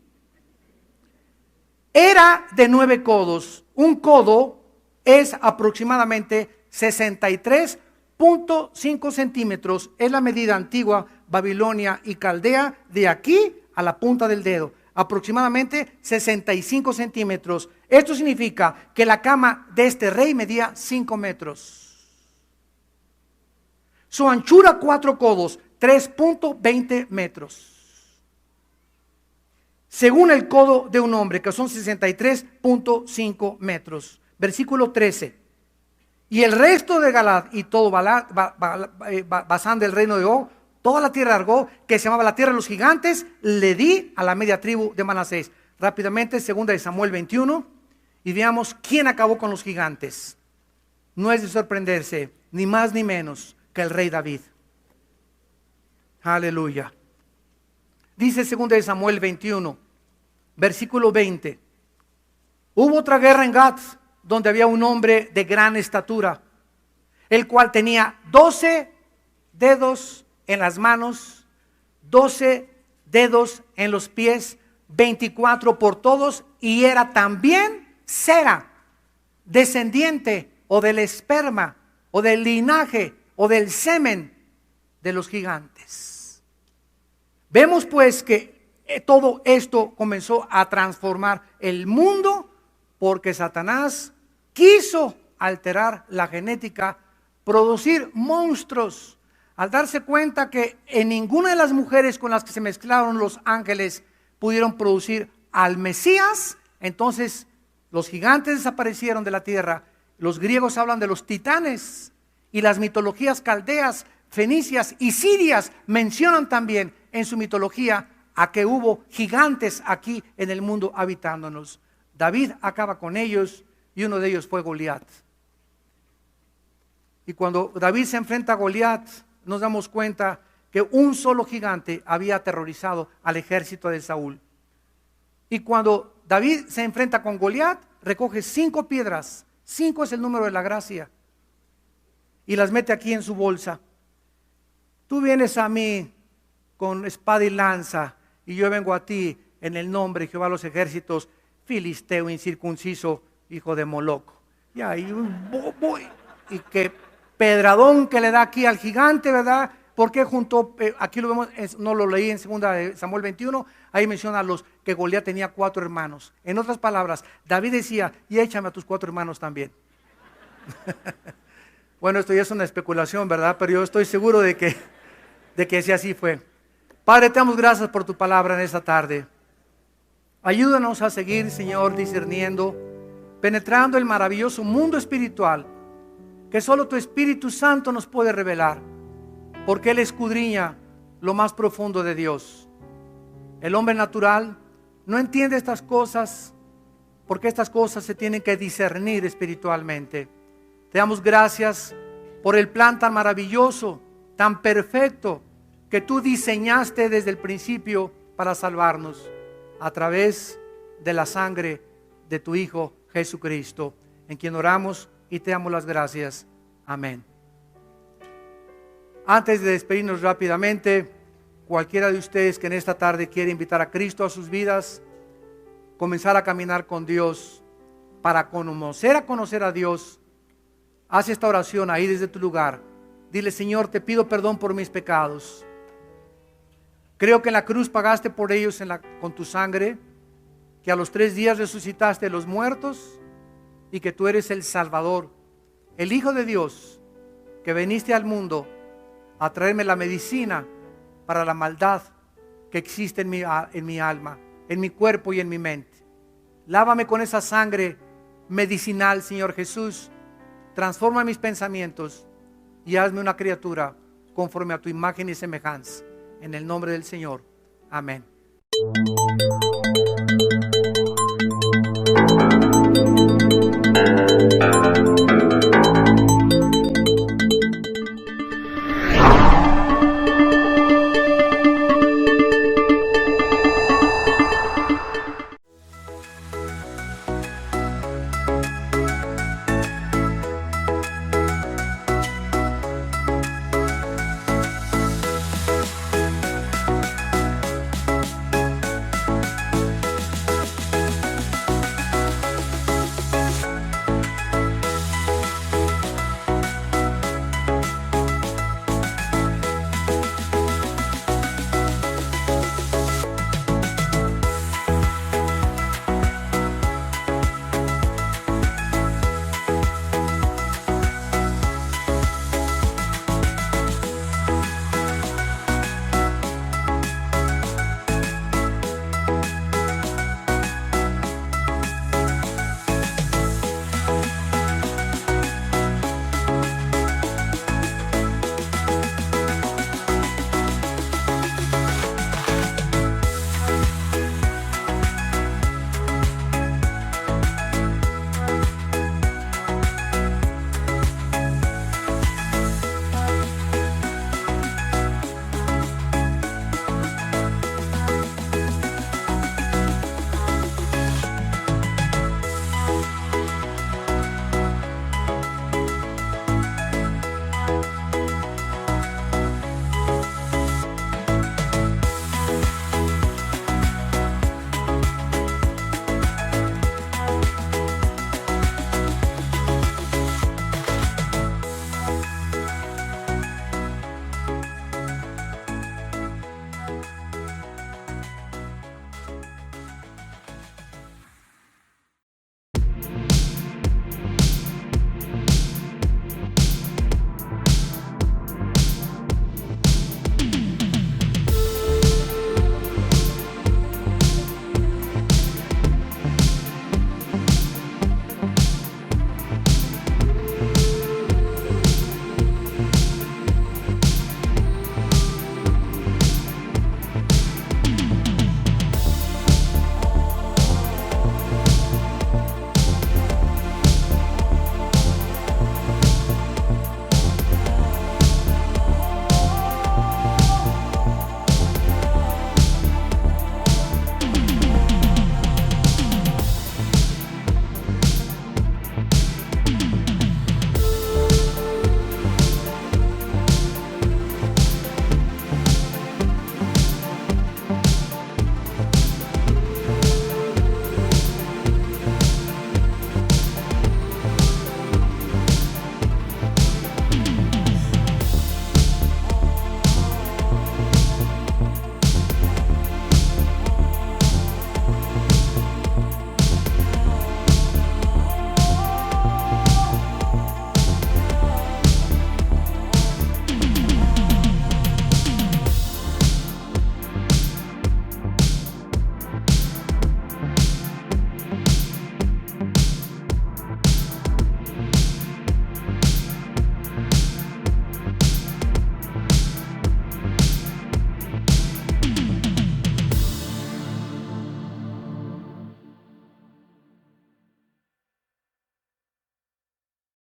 era de 9 codos. Un codo es aproximadamente 63.5 centímetros. Es la medida antigua, Babilonia y Caldea, de aquí a la punta del dedo. Aproximadamente 65 centímetros. Esto significa que la cama de este rey medía 5 metros. Su anchura 4 codos, 3.20 metros. Según el codo de un hombre, que son 63.5 metros. Versículo 13. Y el resto de Galad y todo Basán del reino de Og, toda la tierra de Argob, que se llamaba la tierra de los gigantes, le di a la media tribu de Manasés. Rápidamente, segunda de Samuel 21, y veamos quién acabó con los gigantes. No es de sorprenderse, ni más ni menos que el rey David. Aleluya. Dice segunda de Samuel 21, versículo 20. Hubo otra guerra en Gat, donde había un hombre de gran estatura, el cual tenía 12 dedos en las manos, 12 dedos en los pies, 24 por todos, y era también Sera, descendiente o del esperma o del linaje o del semen de los gigantes. Vemos pues que todo esto comenzó a transformar el mundo porque Satanás quiso alterar la genética, producir monstruos, al darse cuenta que en ninguna de las mujeres con las que se mezclaron los ángeles pudieron producir al Mesías. Entonces los gigantes desaparecieron de la tierra. Los griegos hablan de los titanes, y las mitologías caldeas, fenicias y sirias mencionan también en su mitología a que hubo gigantes aquí en el mundo habitándonos. David acaba con ellos, y uno de ellos fue Goliat. Y cuando David se enfrenta a Goliat, nos damos cuenta que un solo gigante había aterrorizado al ejército de Saúl. Y cuando David se enfrenta con Goliat, recoge 5 piedras. 5 es el número de la gracia. Y las mete aquí en su bolsa. Tú vienes a mí con espada y lanza, y yo vengo a ti en el nombre de Jehová de los ejércitos, filisteo incircunciso, hijo de Moloc. Y ahí y que pedradón que le da aquí al gigante, ¿verdad? Porque juntó, aquí lo vemos, no lo leí en segunda de Samuel 21, ahí menciona que Goliat tenía 4 hermanos. En otras palabras, David decía, y échame a tus 4 hermanos también. Bueno, esto ya es una especulación, ¿verdad? Pero yo estoy seguro de que si así fue. Padre, te damos gracias por tu palabra en esta tarde. Ayúdanos a seguir, Señor, discerniendo, penetrando el maravilloso mundo espiritual que solo tu Espíritu Santo nos puede revelar, porque Él escudriña lo más profundo de Dios. El hombre natural no entiende estas cosas, porque estas cosas se tienen que discernir espiritualmente. Te damos gracias por el plan tan maravilloso, tan perfecto, que tú diseñaste desde el principio para salvarnos a través de la sangre de tu Hijo Jesucristo, en quien oramos y te damos las gracias. Amén. Antes de despedirnos rápidamente, cualquiera de ustedes que en esta tarde quiere invitar a Cristo a sus vidas, comenzar a caminar con Dios, para conocer a Dios, haz esta oración ahí desde tu lugar. Dile: Señor, te pido perdón por mis pecados. Creo que en la cruz pagaste por ellos con tu sangre, que a los 3 días resucitaste de los muertos y que tú eres el Salvador, el Hijo de Dios, que viniste al mundo a traerme la medicina para la maldad que existe en mi alma, en mi cuerpo y en mi mente. Lávame con esa sangre medicinal, Señor Jesús. Transforma mis pensamientos y hazme una criatura conforme a tu imagen y semejanza. En el nombre del Señor. Amén.